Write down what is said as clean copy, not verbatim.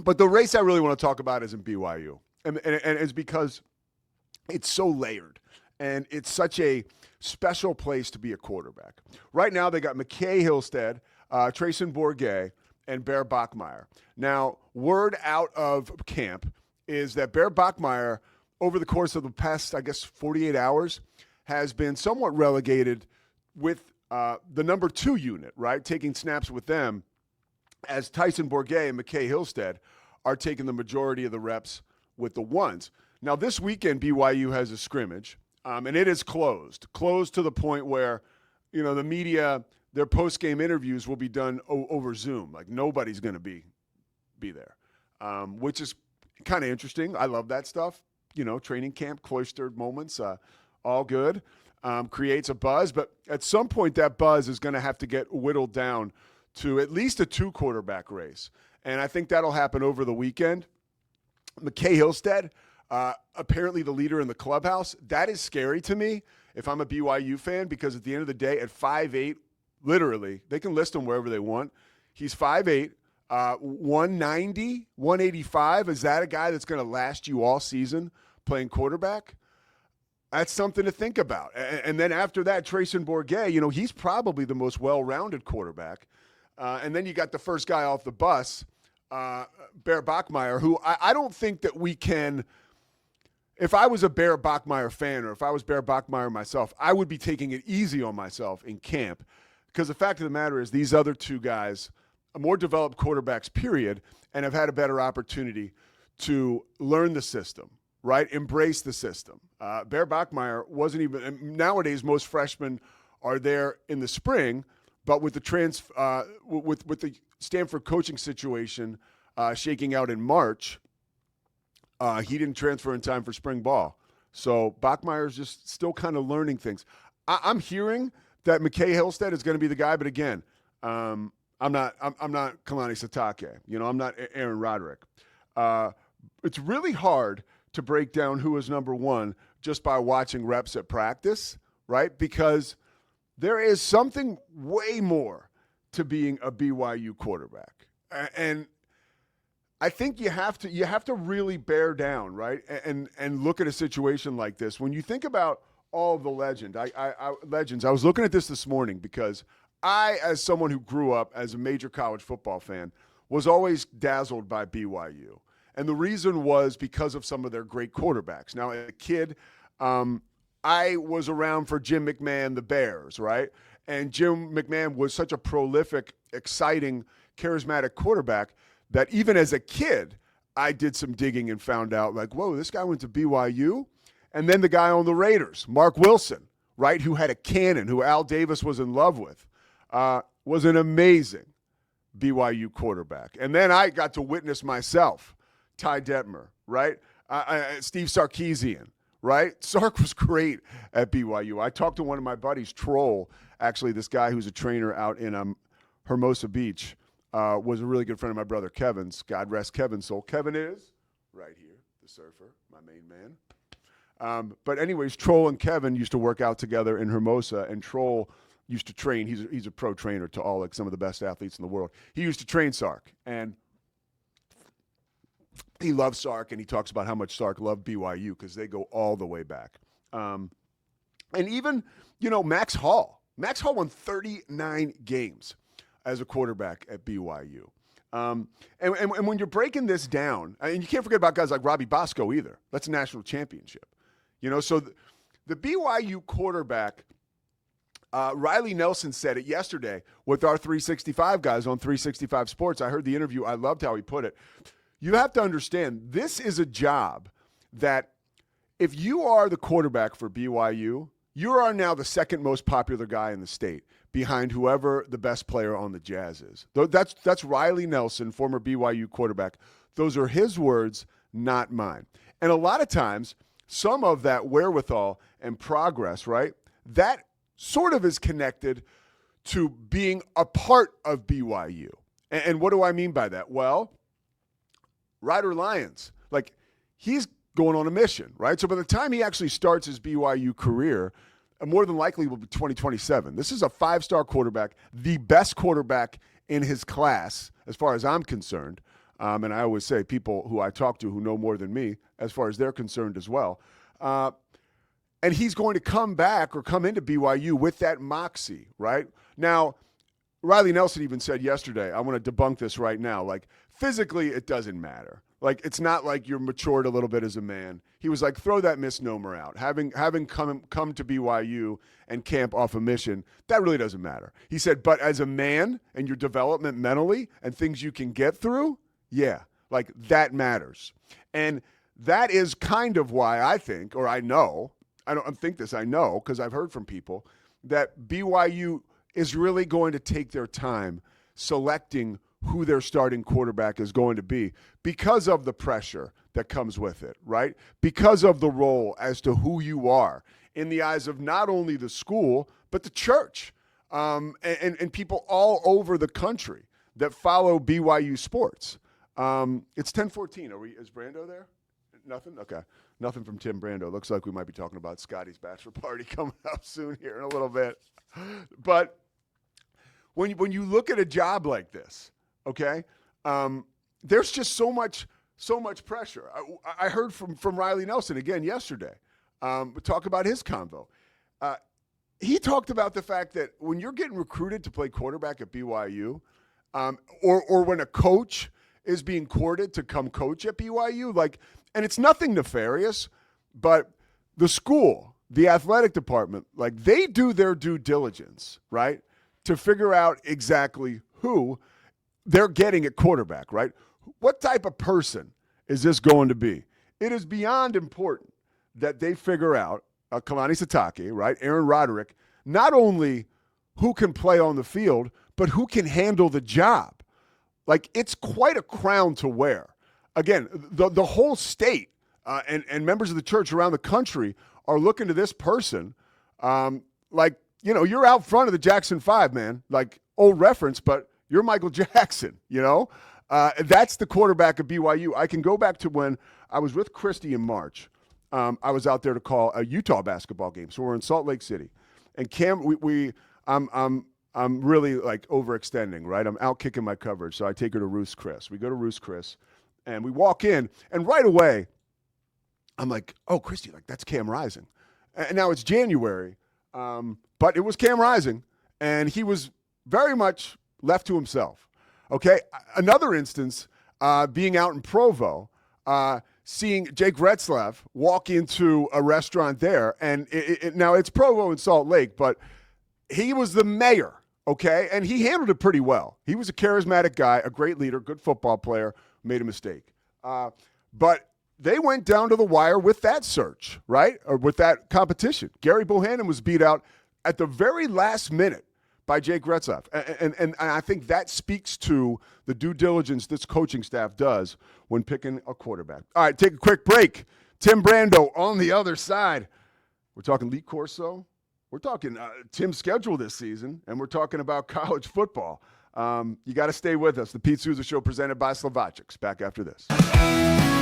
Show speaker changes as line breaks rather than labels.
But the race I really want to talk about is in BYU. And it's because it's so layered. And it's such a special place to be a quarterback. Right now, they got McKay Hillstead, Trayson Bourget, and Bear Bachmeier. Now, word out of camp is that Bear Bachmeier, over the course of the past, I guess, 48 hours, has been somewhat relegated with the number 2 unit, right, taking snaps with them, as Tyson Bourget and McKay Hillstead are taking the majority of the reps with the ones. Now, this weekend, BYU has a scrimmage, and it is closed to the point where, the media, their post-game interviews will be done over Zoom. Like, nobody's going to be there, which is kind of interesting. I love that stuff. Training camp, cloistered moments, all good. Creates a buzz, but at some point that buzz is going to have to get whittled down to at least a 2-quarterback race. And I think that'll happen over the weekend. McKay Hillstead, apparently the leader in the clubhouse. That is scary to me if I'm a BYU fan, because at the end of the day, at 5'8", literally, they can list him wherever they want. He's 5'8", 190, 185. Is that a guy that's going to last you all season playing quarterback? That's something to think about. And then after that, Trayson Bourget, he's probably the most well-rounded quarterback. And then you got the first guy off the bus, Bear Bachmeier, who I don't think that we can – if I was a Bear Bachmeier fan, or if I was Bear Bachmeier myself, I would be taking it easy on myself in camp, because the fact of the matter is these other 2 guys are more developed quarterbacks, period, and have had a better opportunity to learn the system, right? Embrace the system. Bear Bachmeier wasn't even – nowadays most freshmen are there in the spring, but with the with the Stanford coaching situation shaking out in March, he didn't transfer in time for spring ball. So Bachmeier's just still kind of learning things. I'm hearing that McKay Hillstead is going to be the guy, but again, I'm not Kalani Sitake. I'm not Aaron Roderick. It's really hard to break down who is number 1 just by watching reps at practice, right? Because there is something way more to being a BYU quarterback. And I think you have to really bear down, right? And look at a situation like this. When you think about all of the legends, I was looking at this morning because I, as someone who grew up as a major college football fan, was always dazzled by BYU. And the reason was because of some of their great quarterbacks. Now, as a kid, I was around for Jim McMahon, the Bears, right? And Jim McMahon was such a prolific, exciting, charismatic quarterback that even as a kid, I did some digging and found out, like, whoa, this guy went to BYU? And then the guy on the Raiders, Mark Wilson, right, who had a cannon, who Al Davis was in love with, was an amazing BYU quarterback. And then I got to witness myself, Ty Detmer, right? Steve Sarkisian, right? Sark was great at BYU. I talked to one of my buddies, Troll, actually, this guy who's a trainer out in Hermosa Beach, was a really good friend of my brother Kevin's. God rest Kevin's soul. Kevin is right here, the surfer, my main man. But anyways, Troll and Kevin used to work out together in Hermosa, and Troll used to train. He's a pro trainer to all, like, some of the best athletes in the world. He used to train Sark, and he loves Sark, and he talks about how much Sark loved BYU because they go all the way back. And even, Max Hall. Max Hall won 39 games as a quarterback at BYU. And when you're breaking this down, and you can't forget about guys like Robbie Bosco either. That's a national championship. So the BYU quarterback, Riley Nelson said it yesterday with our 365 guys on 365 Sports. I heard the interview. I loved how he put it. You have to understand, this is a job that if you are the quarterback for BYU, you are now the second most popular guy in the state, behind whoever the best player on the Jazz is. That's Riley Nelson, former BYU quarterback. Those are his words, not mine. And a lot of times, some of that wherewithal and progress, right, that sort of is connected to being a part of BYU. And what do I mean by that? Well, Ryder Lyons, like, he's going on a mission, right? So by the time he actually starts his BYU career, more than likely will be 2027. This is a 5-star quarterback, the best quarterback in his class, as far as I'm concerned. And I always say people who I talk to who know more than me as far as they're concerned as well. And he's going to come back or come into BYU with that moxie, right? Now, Riley Nelson even said yesterday, I want to debunk this right now, like physically it doesn't matter. Like it's not like you're matured a little bit as a man. He was like, throw that misnomer out. Having come to BYU and camp off a mission, that really doesn't matter. He said, but as a man and your development mentally and things you can get through, yeah, like that matters. And that is kind of why I think, or I know, I don't think this, I know, because I've heard from people, that BYU is really going to take their time selecting who their starting quarterback is going to be because of the pressure that comes with it, right? Because of the role as to who you are in the eyes of not only the school, but the church and people all over the country that follow BYU sports. It's 10:14. Is Brando there? Nothing? Okay. Nothing from Tim Brando. Looks like we might be talking about Scotty's bachelor party coming up soon here in a little bit. But when you look at a job like this, okay, there's just so much pressure. I heard from Riley Nelson again yesterday. Talk about his convo. He talked about the fact that when you're getting recruited to play quarterback at BYU, or when a coach is being courted to come coach at BYU, like, and it's nothing nefarious, but the school, the athletic department, like they do their due diligence, right, to figure out exactly who they're getting at quarterback, right? What type of person is this going to be? It is beyond important that they figure out, Kalani Sitake, right, Aaron Roderick, not only who can play on the field, but who can handle the job. Like, it's quite a crown to wear. Again, the whole state and members of the church around the country are looking to this person like, you know, you're out front of the Jackson 5, man. Like, old reference, but you're Michael Jackson, you know? That's the quarterback of BYU. I can go back to when I was with Christy in March. I was out there to call a Utah basketball game. So we're in Salt Lake City. And Cam, I'm really like overextending, right? I'm out kicking my coverage. So I take her to Ruth's Chris. We go to Ruth's Chris and we walk in, and right away I'm like, oh, Christy, like that's Cam Rising. And now it's January, but it was Cam Rising, and he was very much left to himself. Okay. Another instance, being out in Provo, seeing Jake Retzlaff walk into a restaurant there, and now it's Provo and Salt Lake, but he was the mayor, okay? And he handled it pretty well. He was a charismatic guy, a great leader, good football player, made a mistake. But they went down to the wire with that search, right? Or with that competition. Gary Bohannon was beat out at the very last minute by Jake Retzlaff. And I think that speaks to the due diligence this coaching staff does when picking a quarterback. All right, take a quick break. Tim Brando on the other side. We're talking Lee Corso. We're talking Tim's schedule this season, and we're talking about college football. You got to stay with us. The Pete Souza Show presented by Slovaceks. Back after this.